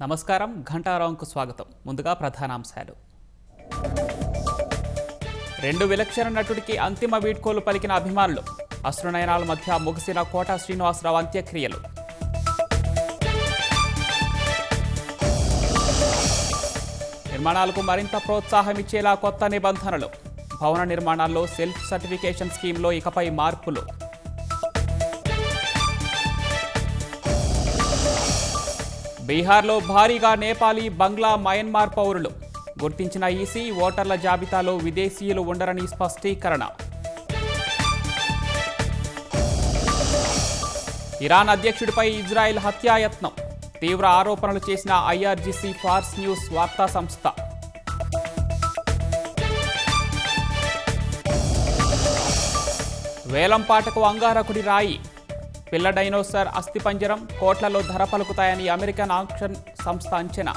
నమస్కారం. ఘంటారావుకు స్వాగతం. ముందుగా ప్రధానాంశాలు. 2 విలక్షణ నటుడికి అంతిమ వీడ్కోలు పలికిన అభిమానులు. అశ్రునయనాల మధ్య ముగిసిన కోట శ్రీనివాసరావు అంత్యక్రియలు. నిర్మాణాలకు మరింత ప్రోత్సాహం ఇచ్చేలా కొత్త నిబంధనలు. భవన నిర్మాణాల్లో సెల్ఫ్ సర్టిఫికేషన్ స్కీమ్లో ఇకపై మార్పులు. బీహార్లో భారీగా నేపాలీ, బంగ్లా, మయన్మార్ పౌరులు. గుర్తించిన ఈసీ ఓటర్ల జాబితాలో విదేశీయులు ఉండరని స్పష్టీకరణ. ఇరాన్ అధ్యక్షుడిపై ఇజ్రాయెల్ హత్యాయత్నం. తీవ్ర ఆరోపణలు చేసిన ఐఆర్జీసీ ఫార్స్ న్యూస్ వార్తా సంస్థ. వేలంపాటకు అంగారకుడి రాయి. పిల్ల డైనోసార్ అస్థిపంజరం కోట్లలో ధర పలుకుతాయని అమెరికన్ ఆక్షన్ సంస్థ అంచనా.